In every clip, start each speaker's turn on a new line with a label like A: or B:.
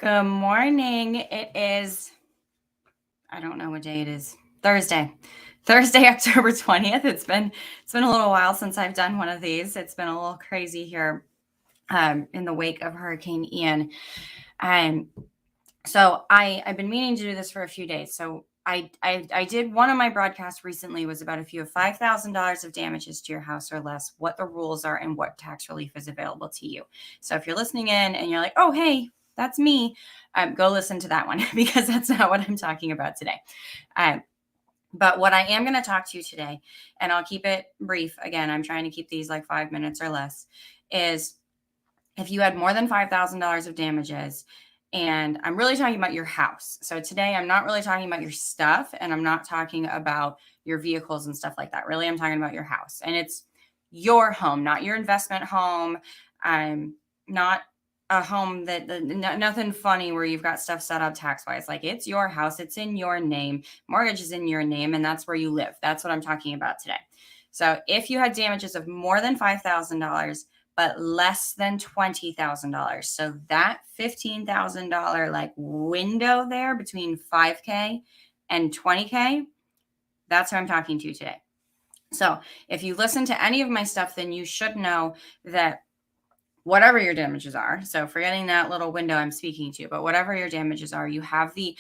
A: Good morning. It is, I don't know what day it is. Thursday, October 20th. It's been a little while since I've done one of these. It's been a little crazy here in the wake of Hurricane Ian. Um, so I've been meaning to do this for a few days. So I did one of my broadcasts recently was about if you have $5,000 of damages to your house or less, what the rules are and what tax relief is available to you. So if you're listening in and you're like, oh, hey, that's me, go listen to that one because that's not what I'm talking about today. But what I am going to talk to you today, and I'll keep it brief. Again, I'm trying to keep these like 5 minutes or less, is if you had more than $5,000 of damages, and I'm really talking about your house. So today I'm not really talking about your stuff, and I'm not talking about your vehicles and stuff like that. Really, I'm talking about your house, and it's your home, not your investment home. Not a home that nothing funny where you've got stuff set up tax wise. Like it's your house, it's in your name, mortgage is in your name, and that's where you live. That's what I'm talking about today. So if you had damages of more than $5,000, but less than $20,000. So that $15,000 like window there between 5K and 20K, that's who I'm talking to today. So if you listen to any of my stuff, then you should know that whatever your damages are, so forgetting that little window I'm speaking to, but whatever your damages are, you have the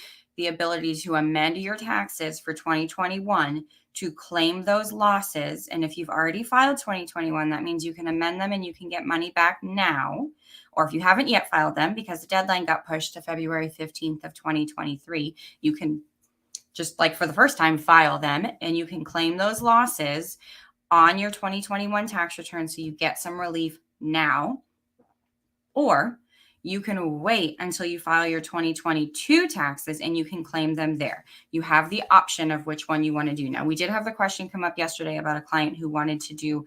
A: ability to amend your taxes for 2021 to claim those losses. And if you've already filed 2021, that means you can amend them and you can get money back now. Or if you haven't yet filed them because the deadline got pushed to February 15th of 2023, you can just like for the first time file them and you can claim those losses on your 2021 tax return so you get some relief now. Or you can wait until you file your 2022 taxes and you can claim them there. You have the option of which one you want to do. Now, we did have the question come up yesterday about a client who wanted to do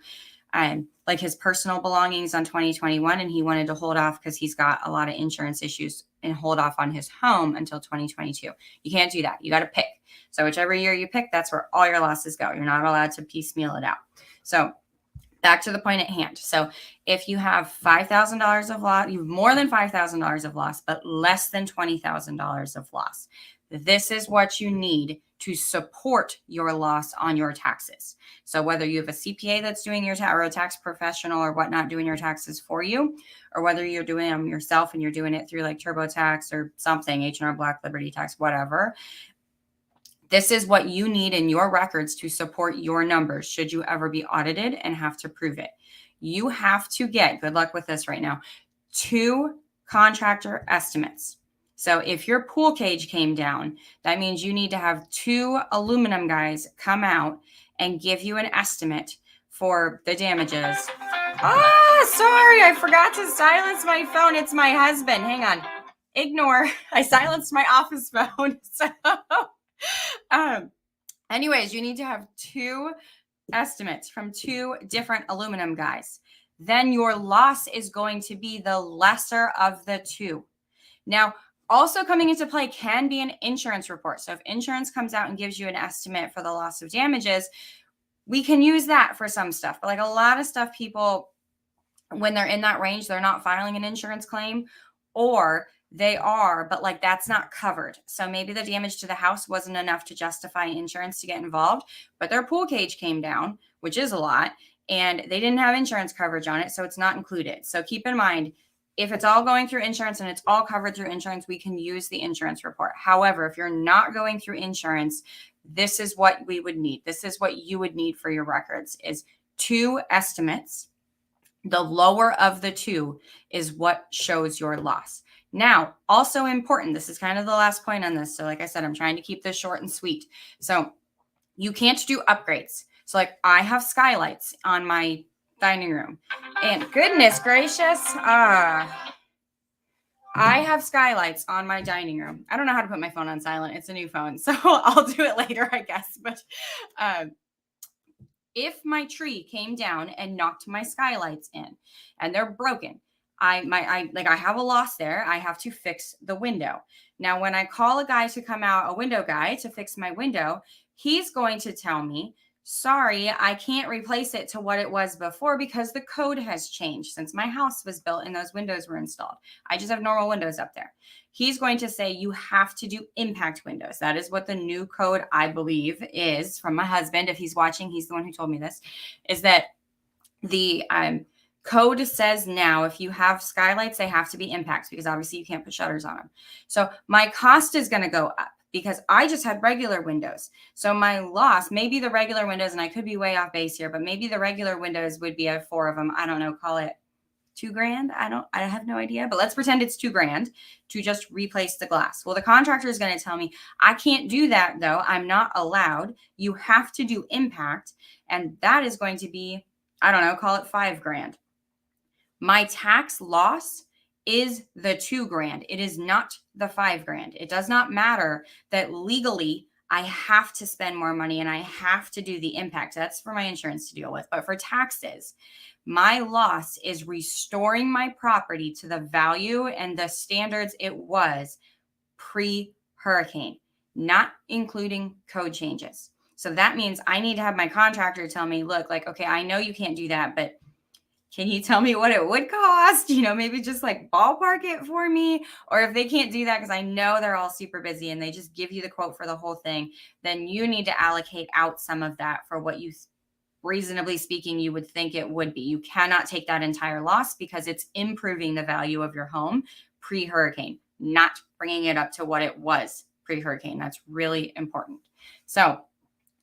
A: like his personal belongings on 2021, and he wanted to hold off because he's got a lot of insurance issues and hold off on his home until 2022. You can't do that. You got to pick. So whichever year you pick, that's where all your losses go. You're not allowed to piecemeal it out. So back to the point at hand. So if you have $5,000 of loss, you have more than $5,000 of loss, but less than $20,000 of loss. This is what you need to support your loss on your taxes. So whether you have a CPA that's doing your or a tax professional or whatnot doing your taxes for you, or whether you're doing them yourself and you're doing it through like TurboTax or something, H&R Block, Liberty Tax, whatever. This is what you need in your records to support your numbers should you ever be audited and have to prove it. You have to get, good luck with this right now, 2 contractor estimates. So if your pool cage came down, that means you need to have 2 aluminum guys come out and give you an estimate for the damages. Sorry, I forgot to silence my phone. It's my husband. Hang on. Ignore. I silenced my office phone. So anyways, you need to have 2 estimates from 2 different aluminum guys. Then your loss is going to be the lesser of the 2. Now, also coming into play can be an insurance report. So if insurance comes out and gives you an estimate for the loss of damages, we can use that for some stuff. But like a lot of stuff, people, when they're in that range, they're not filing an insurance claim, or they are, but like that's not covered. So maybe the damage to the house wasn't enough to justify insurance to get involved, but their pool cage came down, which is a lot, and they didn't have insurance coverage on it, so it's not included. So keep in mind, if it's all going through insurance and it's all covered through insurance, we can use the insurance report. However, if you're not going through insurance, this is what we would need. This is what you would need for your records is 2 estimates. The lower of the 2 is what shows your loss. Now, also important, this is kind of the last point on this. So like I said, I'm trying to keep this short and sweet. So you can't do upgrades. So like I have skylights on my dining room, and goodness gracious, I have skylights on my dining room. I don't know how to put my phone on silent. It's a new phone, so I'll do it later, I guess. But if my tree came down and knocked my skylights in and they're broken, I have a loss there. I have to fix the window. Now, when I call a guy to come out, a window guy to fix my window, he's going to tell me sorry, I can't replace it to what it was before because the code has changed since my house was built and those windows were installed. I just have normal windows up there. He's going to say you have to do impact windows. That is what the new code, I believe, is from my husband. If he's watching, he's the one who told me this, is that the code says now if you have skylights, they have to be impacts because obviously you can't put shutters on them. So my cost is going to go up because I just had regular windows. So my loss, maybe the regular windows, and I could be way off base here, but maybe the regular windows would be 4 of them. I don't know, call it $2,000. I have no idea, but let's pretend it's $2,000 to just replace the glass. Well, the contractor is going to tell me, I can't do that though. I'm not allowed. You have to do impact. And that is going to be, I don't know, call it $5,000. My tax loss is the $2,000. It is not the $5,000. It does not matter that legally I have to spend more money and I have to do the impact. That's for my insurance to deal with. But for taxes, my loss is restoring my property to the value and the standards it was pre-hurricane, not including code changes. So that means I need to have my contractor tell me, look, like, okay, I know you can't do that, but can you tell me what it would cost? Maybe just like ballpark it for me. Or if they can't do that, because I know they're all super busy and they just give you the quote for the whole thing, then you need to allocate out some of that for what you, reasonably speaking, you would think it would be. You cannot take that entire loss because it's improving the value of your home pre-hurricane, not bringing it up to what it was pre-hurricane. That's really important. So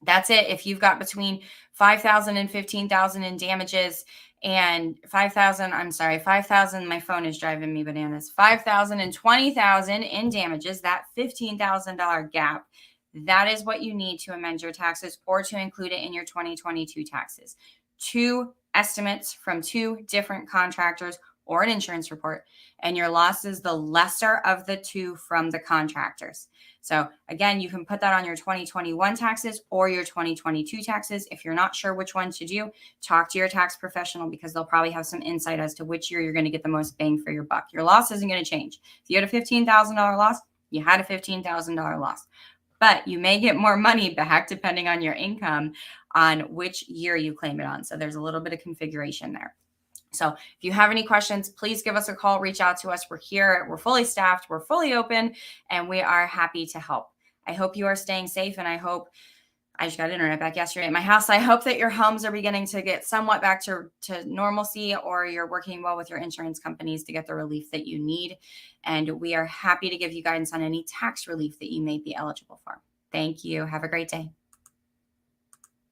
A: that's it. If you've got between 5,000 and 15,000 in damages and 5,000, my phone is driving me bananas, 5,000 and 20,000 in damages, that $15,000 gap, that is what you need to amend your taxes or to include it in your 2022 taxes. 2 estimates from 2 different contractors or an insurance report, and your loss is the lesser of the 2 from the contractors. So again, you can put that on your 2021 taxes or your 2022 taxes. If you're not sure which one to do, talk to your tax professional because they'll probably have some insight as to which year you're going to get the most bang for your buck. Your loss isn't going to change. If you had a $15,000 loss, you had a $15,000 loss. But you may get more money back depending on your income on which year you claim it on. So there's a little bit of configuration there. So if you have any questions, please give us a call, reach out to us. We're here, we're fully staffed, we're fully open, and we are happy to help. I hope you are staying safe, and I just got internet back yesterday at my house. I hope that your homes are beginning to get somewhat back to normalcy, or you're working well with your insurance companies to get the relief that you need. And we are happy to give you guidance on any tax relief that you may be eligible for. Thank you. Have a great day.